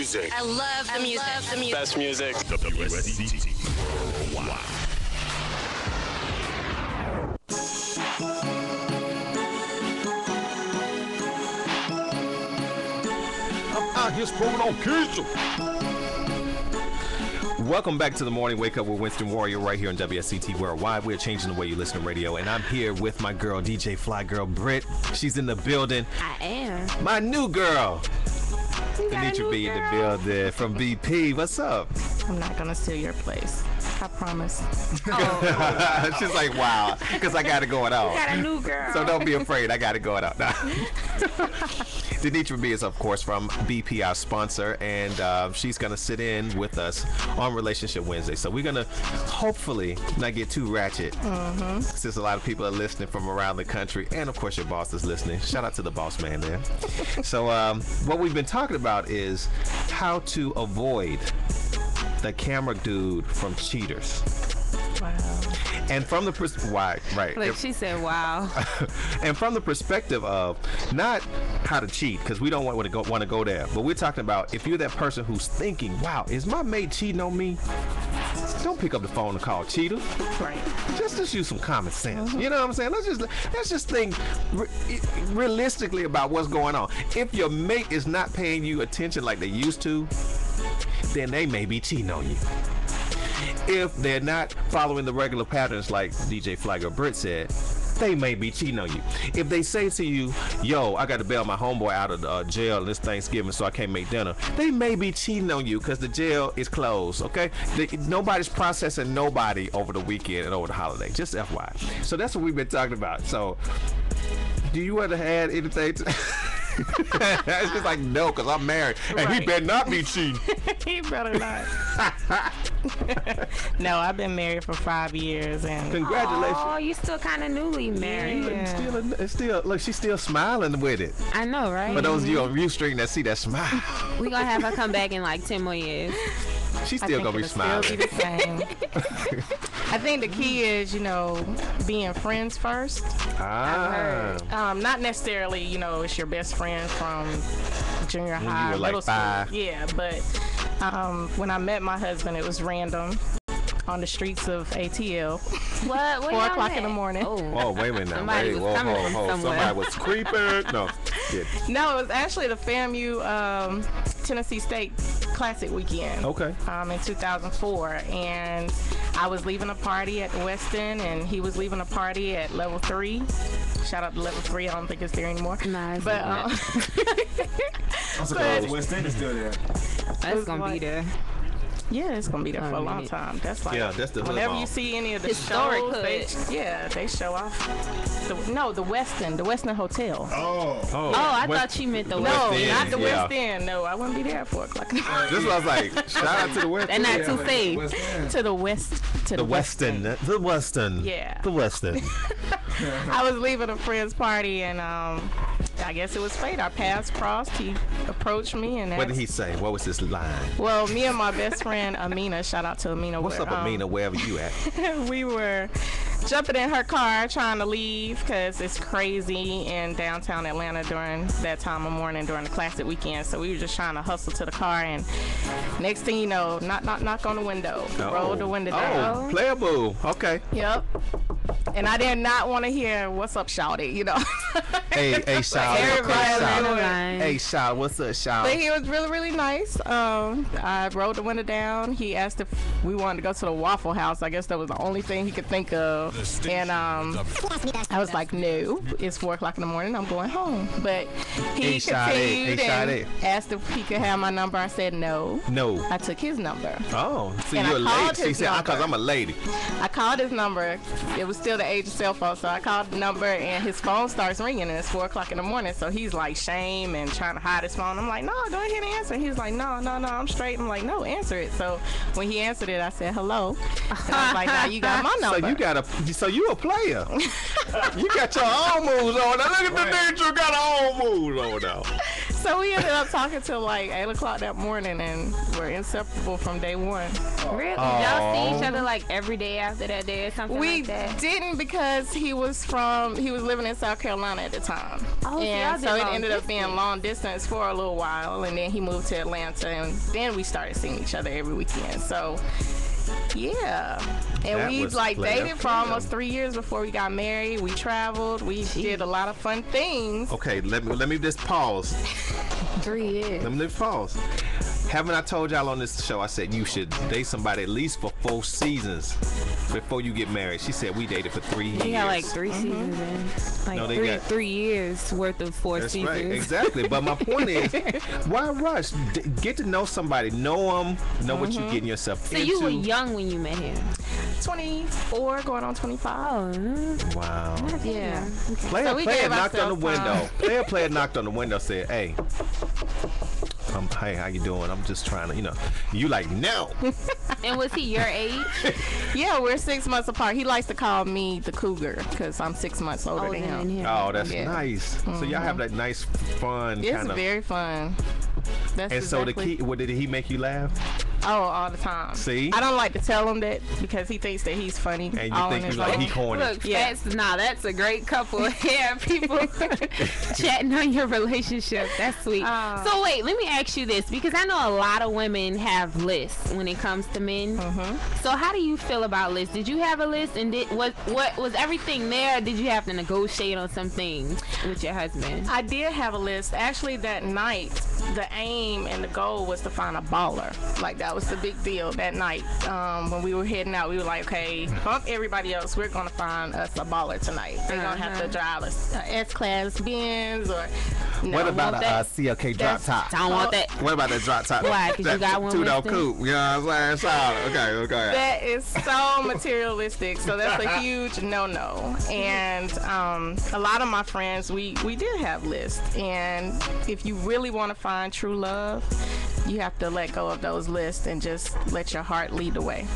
music. I love the music. Best music. WSCT. I'm out here smoking on Keisha. Welcome back to the Morning Wake Up with Winston Warrior right here on WSCT Worldwide. We're changing the way you listen to radio, and I'm here with my girl, DJ Fly Girl Britt. She's in the building. I am. My new girl. You got a Denitra new B in the girl. building from BP. What's up? I'm not gonna steal your place. I promise. Oh, She's like, wow, because I got it going on. you got a new girl. So don't be afraid. I got it going on. Denitra B is, of course, from BP, our sponsor, and she's going to sit in with us on Relationship Wednesday. So we're going to hopefully not get too ratchet, since a lot of people are listening from around the country, and, of course, your boss is listening. Shout out to the boss man there. So what we've been talking about is how to avoid the camera dude from cheaters. Wow. And from the right. Look, she said, "Wow." And from the perspective of not how to cheat, because we don't want to go there, but we're talking about if you're that person who's thinking, "Wow, is my mate cheating on me?" Don't pick up the phone and call cheater. Right. Just use some common sense. You know what I'm saying? Let's just think realistically about what's going on. If your mate is not paying you attention like they used to, then they may be cheating on you. If they're not following the regular patterns like DJ Flagger Britt said, they may be cheating on you. If they say to you, yo, I got to bail my homeboy out of jail this Thanksgiving so I can't make dinner, they may be cheating on you because the jail is closed, okay? Nobody's processing nobody over the weekend and over the holiday, just FYI. So that's what we've been talking about. So do you want to add anything to it's just like, no, because I'm married and he better not be cheating. He better not. No, I've been married for 5 years, and Congratulations. Oh, you still kind of newly married. Yeah. It's still look, she's still smiling with it. I know, right? For those of you on Ustream that see that smile, We gonna have her come back in like 10 more years. she's I still think gonna be it'll smiling. still be the same. I think the key is, being friends first. Not necessarily, it's your best friend from junior you high, were like middle five. school. Yeah, but when I met my husband, it was random on the streets of ATL. What? 4 o'clock in the morning. Oh, wait a minute now. Somebody was coming from somewhere. Somebody was creeping. No. Yeah. No, it was actually the FAMU Tennessee State Classic weekend. Okay. In 2004, and I was leaving a party at the Westin, and he was leaving a party at Level 3. Shout out to Level 3. I don't think it's there anymore. Nah, it's But not. I'm surprised West End is still there. That's gonna be there. yeah, it's gonna be there for a long minute. time. That's like, Yeah, that's the hood whenever mall. you see any of the Historic shows, hood. they show off. The Westin Hotel. Oh. Oh, I thought you meant the No, West End, not the yeah. West End. No, I wouldn't be there at 4 o'clock. This is what I was like. Shout out to the West. They're not End. too safe. West End. to the west. To The Weston. The Weston. Yeah. The Weston. I was leaving a friend's party, and I guess it was fate. Our paths crossed. He approached me, and What did asked- he say? What was his line? Well, me and my best friend Amina, shout out to Amina. What's up, Amina, wherever you at? We were jumping in her car trying to leave because it's crazy in downtown Atlanta during that time of morning during the Classic weekend. So we were just trying to hustle to the car, and next thing you know, knock on the window, roll the window down. Oh, player boo. Okay. Yep. And I did not want to hear "What's up, shawty?" Hey, shout. Everybody Hey, shout. What's up, shout? But he was really, really nice. I rolled the window down. He asked if we wanted to go to the Waffle House. I guess that was the only thing he could think of. And I was like, no, it's 4 o'clock in the morning. I'm going home. But he continued and asked if he could have my number. I said no. No. I took his number. Oh, so And you're a I called lady. She his said, because number. I'm a lady. I called his number. It was still the age of cell phone, so I called the number, and his phone starts ringing, and it's 4 o'clock in the morning. So he's like shame and trying to hide his phone. I'm like, no, go ahead and answer. He's like, no, I'm straight. I'm like, no, answer it. So when he answered it, I said hello. And I was like, now you got my number. So you a player. You got your own moves on. Now look at the nigga, you got her own moves on now. So we ended up talking till like 8 o'clock that morning, and we're inseparable from day one. Really? Y'all see each other like every day after that day or something We like that? didn't because he was living in South Carolina at the time. Oh, and so so y'all it did ended long up being distance. long distance for a little while, and then he moved to Atlanta, and then we started seeing each other every weekend. So yeah, and That we was like player dated for freedom. almost 3 years before we got married. We traveled, we did a lot of fun things. Okay, let me just pause. 3 years. Let me just pause. Haven't I told y'all on this show? I said you should date somebody at least for 4 seasons before you get married. She said we dated for 3 years. They got like 3 seasons in. Like No, they got- 3 years worth of 4 That's seasons. right, exactly. But my point is, why rush? Get to know somebody, know them, know what you're getting yourself So into. you were young when you met him. 24, going on 25. Oh, Wow. Yeah. Player, So we player gave knocked on the ourselves window. Player knocked on the window, said, "Hey, hey, how you doing? I'm just trying to, You like no? and was he your age? Yeah, we're 6 months apart. He likes to call me the cougar because I'm 6 months older Older than than him. him. Oh, that's Yeah. nice. So y'all have that nice, fun It's kind of. very fun. That's And so exactly. did he make you laugh? Oh, all the time. See? I don't like to tell him that because he thinks that he's funny. And you all think in his you like own- he corny? Look, Yeah. that's a great couple. Yeah, people chatting on your relationship. That's sweet. So wait, let me ask you this because I know a lot of women have lists when it comes to men. So how do you feel about lists? Did you have a list, and what was everything there? Or did you have to negotiate on some things with your husband? I did have a list. Actually, that night, the aim and the goal was to find a baller. Like, that was the big deal that night. When we were heading out, we were like, okay, bump everybody else. We're going to find us a baller tonight. They're going to have to drive a S-Class Benz or... No, What about want a that. CLK drop top? I don't want that. What about that drop top? Why? 'Cause you That got one two-door with them? coupe. You know what I'm saying? Solid. Okay. That is so materialistic. So that's a huge no-no. And a lot of my friends, we did have lists. And if you really want to find true love, you have to let go of those lists and just let your heart lead the way.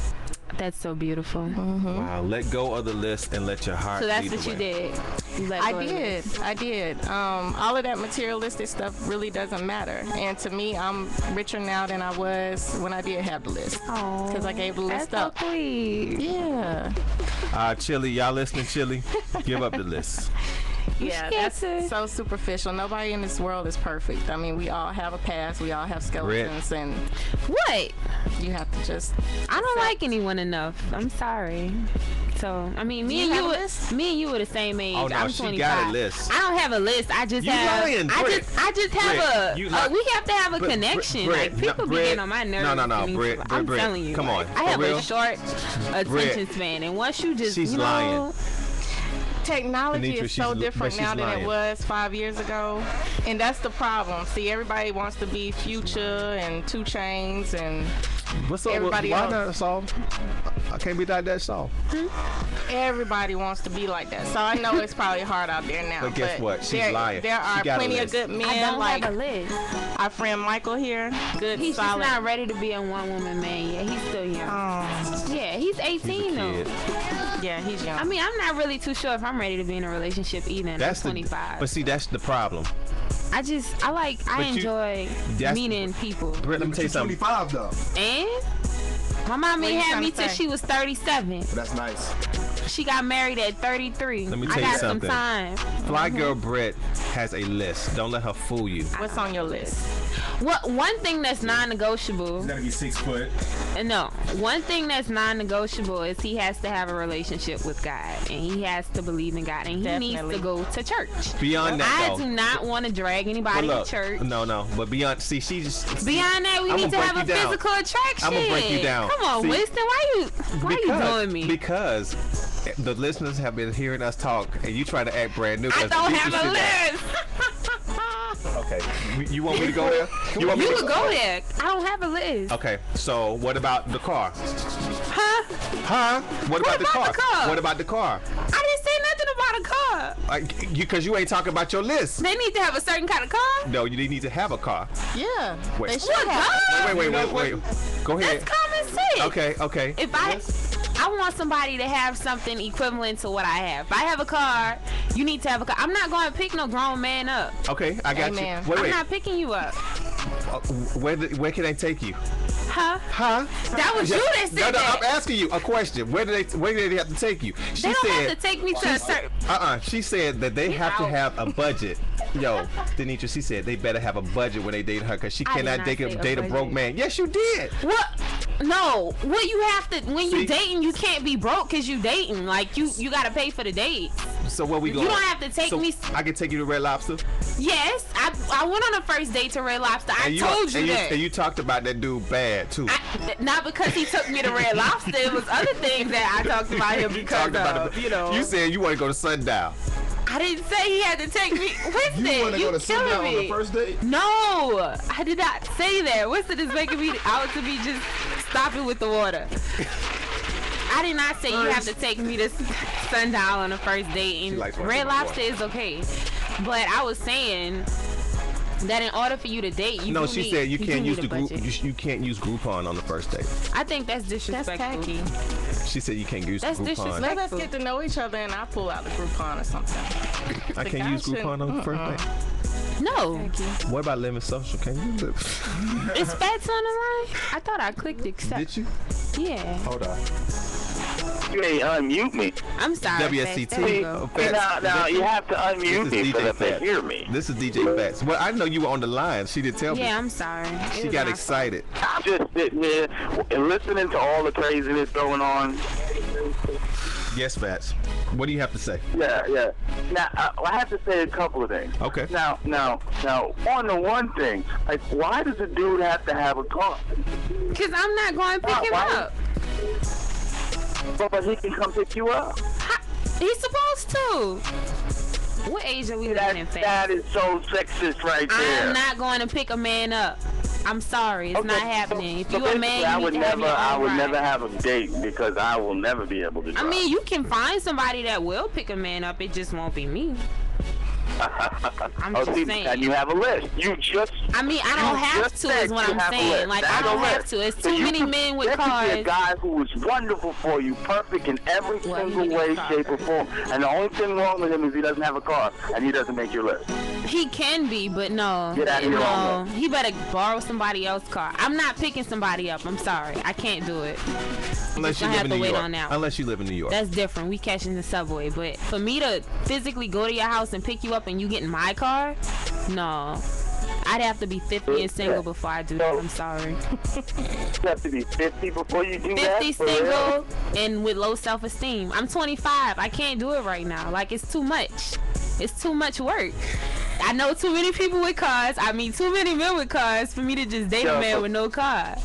That's so beautiful. Wow. Let go of the list and let your heart. So that's lead what the you way. did. You let I go of it. did. All of that materialistic stuff really doesn't matter. And to me, I'm richer now than I was when I did have the list. Because I gave the list That's up. so sweet. Yeah. Chili, y'all listening? Chili, give up the list. Yeah, Yes, that's sir. so superficial. Nobody in this world is perfect. I mean, we all have a past. We all have skeletons, and What? you have to just. I don't like anyone enough. I'm sorry. So I mean, me you and have you, a list? me and you are the same age. Oh, no, I'm she 25. got a list. I don't have a list. I just You have. lying, Britt. I just have Britt, you lie- we have to have a Britt, connection. Britt, like people no, be getting Britt, on my nerves. no, and Britt, I'm Britt, telling you. come like, on, I for have real? a short attention Britt, span, and once you just she's you know, lying. Technology Anitra, is so she's- different but now she's than lying. it was 5 years ago, and that's the problem. See, everybody wants to be Future and 2 Chainz, and What's up? Everybody Why else. not soft? I can't be that soft. everybody wants to be like that. So I know it's probably hard out there now. But guess what? She's there, lying. There She are got a plenty of list. good men I don't like have a list. our friend Michael here. Good, He's solid. just not ready to be a one woman man yet. He's still young. Yeah, he's 18 though. Kid. Yeah, he's young. I mean, I'm not really too sure if I'm ready to be in a relationship either. And That's I'm 25. But see, that's the problem. I But you- enjoy that's- meeting people. Britt, let me tell you something. 25 though. And my mom What ain't you had trying me to till say? she was 37. That's nice. She got married at 33. Let me I tell you got something. some time. Fly girl Britt has a list. Don't let her fool you. What's on your list? One thing that's non-negotiable. He's gotta be 6 foot. No, one thing that's non-negotiable is he has to have a relationship with God, and he has to believe in God, and he needs Definitely. to go to church. Beyond that, I though. do not want to drag But anybody look, to church. no. But beyond, see, she just. Beyond that, we I'ma need to break have a you down. physical attraction. I'ma break you down. Come on, See, Winston, why you doing me? Because the listeners have been hearing us talk, and you trying to act brand new. I 'cause don't the have deeper a shit list. Okay, you want me to go there? You want me You to could go there. I don't have a list. Okay, so what about the car? Huh? Huh? What about the about car? the car? What about the car? I didn't say nothing about a car. Like, because you ain't talking about your list. They need to have a certain kind of car. No, you need to have a car. Yeah. Wait. They should What have. car? Wait. Go ahead. That's common sense. Okay. If I I want somebody to have something equivalent to what I have. If I have a car, you need to have a car. I'm not going to pick no grown man up. Okay, I got Amen. you. Wait. I'm not picking you up. Where can they take you? Huh? That was you that said no, that. I'm asking you a question. Where do they have to take you? She They don't said, have to take me to a certain... She said that they have to have a budget. Yo, Denitra, she said they better have a budget when they date her because she cannot date a broke man. Yes, you did. What? No. What you have to... When you dating, you can't be broke because you dating. Like, you got to pay for the date. So where we going? You don't have to take me... I can take you to Red Lobster? Yes. I went on a first date to Red Lobster. I told you that. And you talked about that dude bad, too. Not because he took me to Red Lobster. It was other things that I talked about him because of, you know. You said you want to go to Sundown. I didn't say he had to take me. Winston, You want to go to Sundown on the first date? No, I did not say that. Winston is making me out to be just stopping with the water. I did not say you have to take me to Sundown on the first date. And Red Lobster is okay. But I was saying that in order for you to date, you she said you can't use the group. You can't use Groupon on the first date. I think that's disrespectful. That's tacky. She said you can't use Groupon. Disrespectful. Let us get to know each other and I'll pull out the Groupon or something. I can't use Groupon on the first date. No. What about Lemon Social? Can you use it? Is Fats on the line? I thought I clicked accept. Did you? Yeah. Hold on. You ain't unmute me. I'm sorry. WSCT. There you go. Now you have to unmute me for them to hear me. This is DJ Fats. Well, I know you were on the line. She didn't tell me. Yeah, I'm sorry. She got excited. I'm just sitting there and listening to all the craziness going on. Yes, Fats. What do you have to say? Yeah. Now, I have to say a couple of things. Okay. Now, on the one thing, like, why does a dude have to have a car? Because I'm not going to pick him up. But he can come pick you up. He's supposed to. What age are we living in, Fats? That is so sexist right there. I'm not going to pick a man up. I'm sorry, it's not happening. If you a man, I you would need to have your own I would ride. never have a date because I will never be able to drive. I mean, you can find somebody that will pick a man up. It just won't be me. I'm just saying. And you have a list. I mean, I don't have to is what I'm saying. Like, I don't have to. It's too many men with cars. There could be a guy who is wonderful for you, perfect in every single way, shape, or form. And the only thing wrong with him is he doesn't have a car and he doesn't make your list. He can be, but no. Get out of your own way. He better borrow somebody else's car. I'm not picking somebody up. I'm sorry. I can't do it. Unless you live in New York. Unless you live in New York. That's different. We catching the subway. But for me to physically go to your house and pick you up and you get in my car, no. I'd have to be 50 and single before I do that. I'm sorry. You have to be 50 before you do 50 that? 50 single and with low self-esteem. I'm 25. I can't do it right now. Like, it's too much. It's too much work. I know too many people with cars. I mean, too many men with cars for me to just date a man with no car.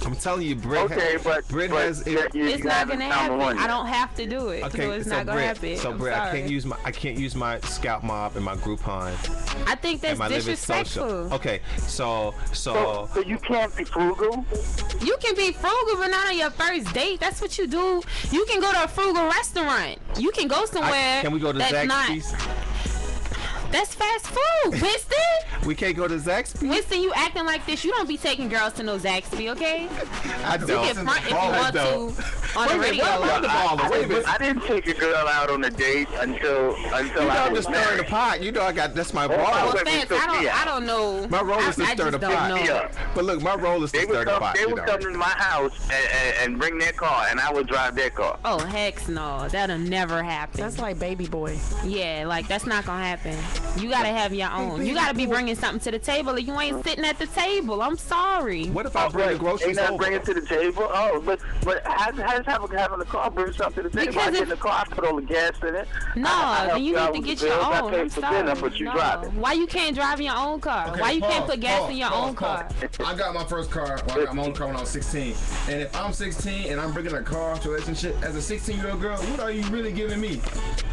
I'm telling you, Britt It's not gonna happen. I don't have to do it. Okay, so it's not gonna happen. So Britt, I can't use my Scout Mob and my Groupon. I think that's disrespectful. Okay, so you can't be frugal? You can be frugal, but not on your first date. That's what you do. You can go to a frugal restaurant. You can go somewhere. Can we go to Zaxby's? That's fast food, Winston. We can't go to Zaxby's? Winston, you acting like this. You don't be taking girls to no Zaxby, okay? I don't. You can front if you want to on the radio. I didn't take a girl out on a date until I was just stirring the pot. You know that's my role. I don't know. My role is to stir the pot. But look, my role is to stir the pot. They would come to my house and bring their car, and I would drive their car. Oh, heck no. That'll never happen. That's like baby boy. Yeah, like, that's not going to happen. You gotta have your own. You gotta be bringing something to the table, or you ain't sitting at the table. I'm sorry. What if I bring the groceries over? Ain't not bringing to the table? Oh, but how does having a car bring something to the table? Because I get in the car, I put all the gas in it. No, then you need to get your own. I'm sorry. No. Why you can't drive your own car? Okay, Why you can't put gas in your own car? I got my first car. Well, I got my own car when I was 16. And if I'm 16 and I'm bringing a car to a relationship as a 16-year-old girl, what are you really giving me?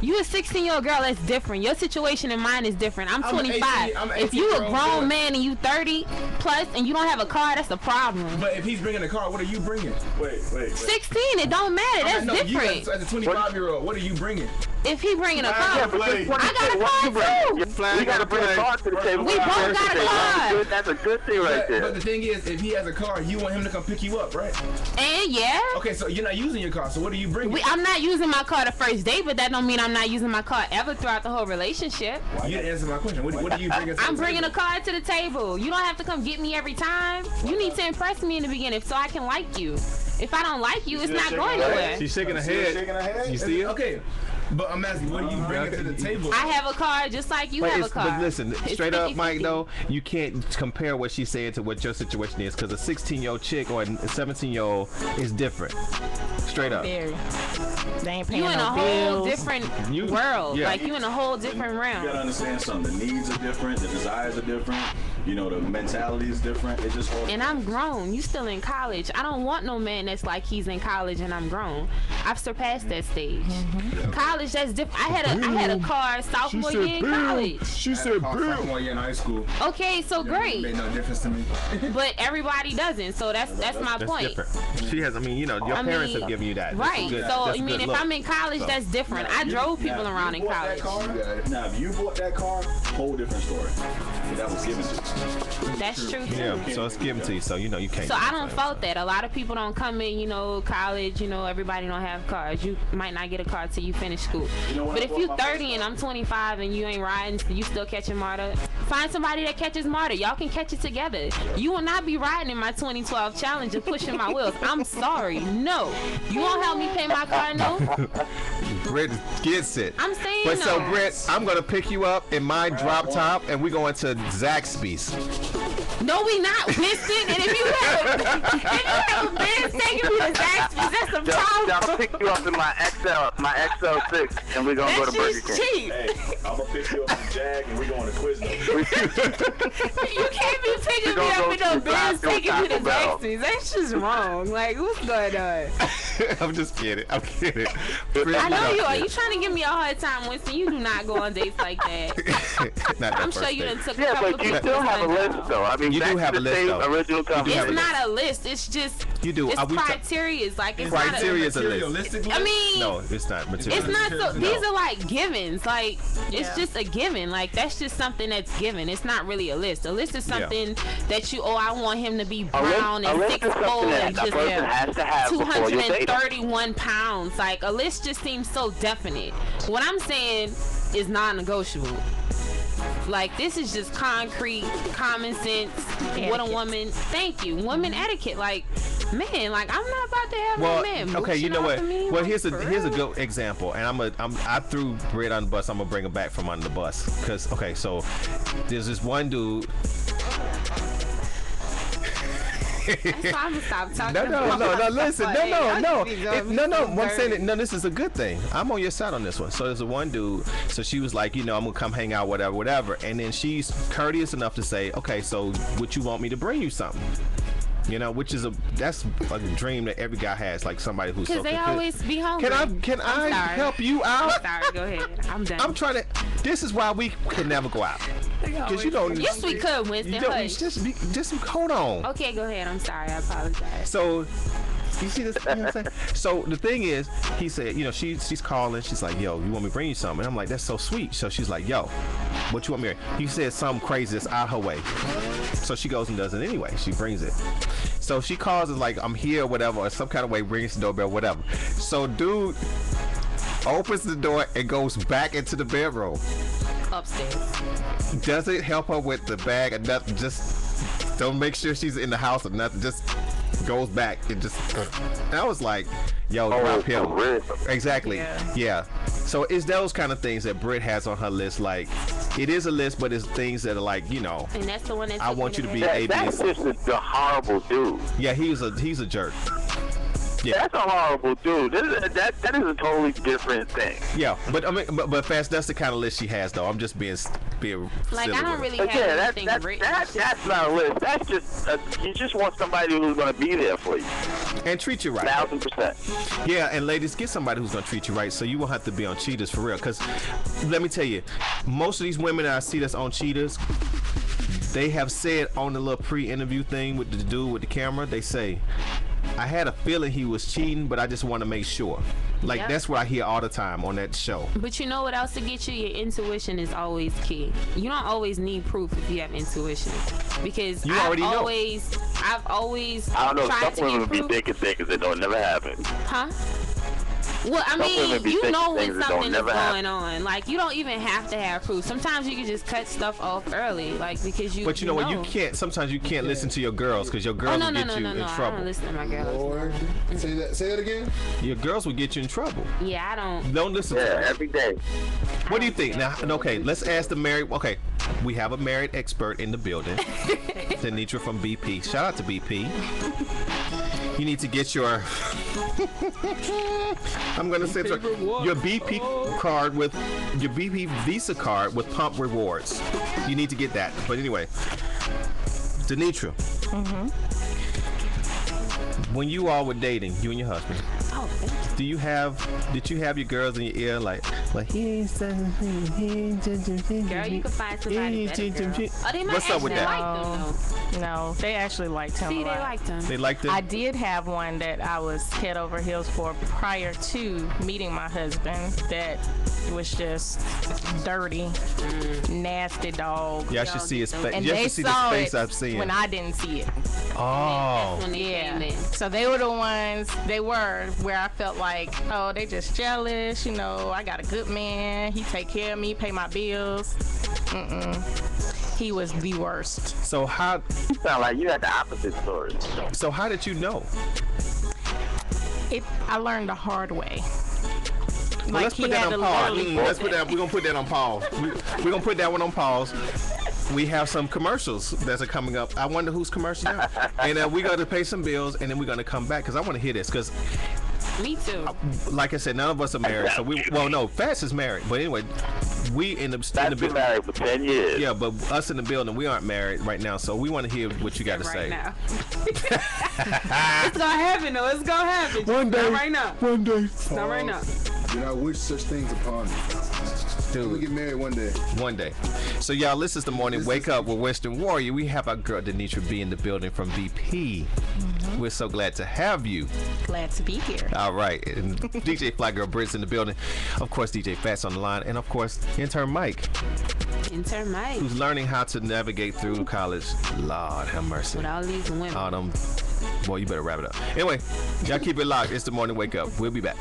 You a 16-year-old girl, that's different. Your situation and mine is different. I'm 25. If you a grown girl. man and you 30 plus and you don't have a car, that's a problem. But if he's bringing a car, what are you bringing? Wait. 16, it don't matter. That's different. As a 25-year-old, what are you bringing? If he bringing a car, Yeah, but I got a car too. We gotta bring a car to the table. We both got a car. That's a good thing right there. But the thing is, if he has a car, you want him to come pick you up, right? And yeah. Okay, so you're not using your car. So what are you bringing? I'm not using my car the first day, but that don't mean I'm not using my car ever throughout the whole relationship. You didn't answer my question. What are you bringing? I'm bringing a car to the table. You don't have to come get me every time. You need to impress me in the beginning so I can like you. If I don't like you, it's not going nowhere. She's shaking her head. You see it? Okay. But I'm asking, what are you bringing to the table? I have a car just like you have a car. But listen, It's straight up, 50-50. Mike, though, you can't compare what she's saying to what your situation is, because a 16-year-old chick or a 17-year-old is different. Straight up. Very. They ain't paying You in no a whole bills. different You- world. yeah. Like you in a whole different You gotta realm. understand something. The needs are different. The desires are different. You know, the mentality is different. It's just all. And I'm grown. You still in college. I don't want no man that's like he's in college and I'm grown. I've surpassed that stage. College, that's different. I had a car sophomore year in college. She said, Sophomore year in high school. Okay, so great. Made no difference to me. But everybody doesn't. So that's my That's point. different. She has, your I parents mean, have given you that. That's Right. good- So, that's a I mean, good if look. I'm in college, that's different. I drove people around in college. Now, if you bought that car, whole different story. But that was given to you. That's true, too. Yeah, so it's given to you, so you can't. So I don't fault that. A lot of people don't come in, college, everybody don't have cars. You might not get a car till you finish school. But if you 30 and I'm 25 and you ain't riding, you still catching MARTA, find somebody that catches MARTA. Y'all can catch it together. You will not be riding in my 2012 Challenger pushing my wheels. I'm sorry. No. You won't help me pay my car note? Britt gets it. I'm saying But so, no. Britt, I'm going to pick you up in my drop top, and we're going to Zaxby's. No, we not, Winston. And if you have a Benz taking me to Zaxby's, that's a problem. I'll pick you up in my XL6, and we're gonna go That's to Burger just King. cheap. Hey, I'm gonna pick you up in Jag and we're going to Quiznos. You can't be picking me We gonna up with go no to Benz Taco taking me to Bell. Zaxby's. That's just wrong. Like, what's going on? I'm just kidding. I'm kidding. I know you are. You trying to give me a hard time, Winston. You do not go on dates like that. Not that I'm first sure you date. done took a Yeah, couple but you of still have a list, though. I mean, You do back have to a the list, same though. original do have It's a conversation. not a list. It's just You do. It's Are we criteria. Like it's Criteria is a list. Materialistic not. I mean, No, it's not material. it's not. So, No. these are like givens. Like it's Yeah. just a given. Like that's just something that's given. It's not really a list. A list is something that you. Oh, I want him to be brown a and list 6 is something foot that and a just person has to have before you date them. 231 pounds. Like a list just seems so definite. What I'm saying is non-negotiable. Like this is just concrete, common sense. What a Etiquette. woman. Thank you. Woman etiquette. Like, man. Like I'm not about to have Well, no man. okay, you mooching know off what? of me. Well, Like, here's a for good example, and I threw Britt on the bus. I'm gonna bring her back from under the bus, cause okay, so there's this one dude. That's why I'm gonna stop talking. No, listen, no. no. I'm saying it. No, this is a good thing. I'm on your side on this one. So there's a one dude. So she was like, I'm gonna come hang out, whatever. And then she's courteous enough to say, okay, so would you want me to bring you something? Which is that's a dream that every guy has, like somebody who's Because so they always be hungry. Can I sorry. help you out? Sorry, go ahead. I'm done. I'm trying to. This is why we can never go out. Because you don't. Yes, we could, Winston. You don't, Hush. just hold on. Okay, go ahead. I'm sorry. I apologize. So, you see this? You know what I'm saying? So the thing is, he said, she's calling. She's like, yo, you want me to bring you something? And I'm like, that's so sweet. So she's like, yo, what you want me to? He said something crazy that's out her way. So she goes and does it anyway. She brings it. So she calls and like, I'm here, whatever, or some kind of way rings the doorbell, whatever. So dude opens the door and goes back into the bedroom. Upstairs. Doesn't help her with the bag or nothing. Just don't make sure she's in the house or nothing. Just goes back and just. And I was like, yo, drop him. for real. Exactly. Yeah. So it's those kind of things that Britt has on her list. Like, it is a list, but it's things that are like, And that's the one that I took want me you to to be bed. A, That's B, just the horrible dude. yeah, he's a jerk. Yeah. That's a horrible dude. That is a totally different thing. Yeah, but I mean, but fast. That's the kind of list she has, though. I'm just being Like silly I don't with really her. But have yeah, anything written. that's not a list. That's just you just want somebody who's gonna be there for you, And treat you right. 1000%. Yeah, and ladies, get somebody who's gonna treat you right, so you won't have to be on cheaters for real. Cause let me tell you, most of these women that I see that's on cheaters, they have said on the little pre-interview thing with the dude with the camera, they say, I had a feeling he was cheating, but I just want to make sure. Like, Yep. that's what I hear all the time on that show. But you know what else to get you? Your intuition is always key. You don't always need proof if you have intuition, because You already know. I've always I don't know. tried to Some women get be proof. thinking things that don't never happen. Huh? Well, I Some women mean, be you thinking know when things that don't something is never going happen. on. Like, you don't even have to have proof. Sometimes you can just cut stuff off early, like, because you. But you know what? You can't. Sometimes you can't listen to your girls because your girls will get you in I don't trouble. listen to my girls. Lord. Say that again. Your girls will get you in trouble. Yeah, I don't. Don't listen to Yeah, them. every day. What do you think? Now, okay, let's ask the married. Okay, we have a married expert in the building, Denitra from BP. Shout out to BP. You need to get your. I'm gonna say your BP card with your BP Visa card with pump rewards. You need to get that. But anyway, Denitra. When you all were dating, you and your husband, Oh, thank you. did you have your girls in your ear like he ain't such a thing, he ain't such a thing. Girl, you can find somebody better, girl. Oh, they might What's up with actually that? like them, though. No, they actually liked him. See, a they lot. liked them. They liked it. I did have one that I was head over heels for prior to meeting my husband. That was just dirty, nasty dog. Y'all should see his face. And You have they to see the saw face it I've seen. when I didn't see it. Oh. When they came in. So they were the ones, where I felt like, oh, they just jealous. You know, I got a good man. He take care of me, pay my bills. He was the worst. So how? You sound like you had the opposite story. So how did you know? I learned the hard way. Well, let's put that on pause. Let's put that. We're gonna put that on pause. We're gonna put that one on pause. We have some commercials that are coming up. I wonder whose commercials now. And we're gonna pay some bills, and then we're gonna come back because I want to hear this. Because, Me too. like I said, none of us are married. So no, Fats is married. But anyway, we in the That's been building. married for 10 years. Yeah, but us in the building, we aren't married right now. So we want to hear what you got to right say. now. It's gonna happen though. It's gonna happen. One day. Not right now. One day. Not right now. Do not wish such things upon me. Dude. We get married one day. One day. So y'all, this is the morning wake up with Western Warrior. We have our girl Denitra B in the building from VP. We're so glad to have you. Glad to be here. All right. And DJ Fly Girl Britt's in the building. Of course, DJ Fats on the line. And of course, intern Mike, Intern Mike. who's learning how to navigate through college. Lord have mercy. With all these women. All them. Boy, you better wrap it up. Anyway, y'all keep it locked. It's the morning wake up. We'll be back.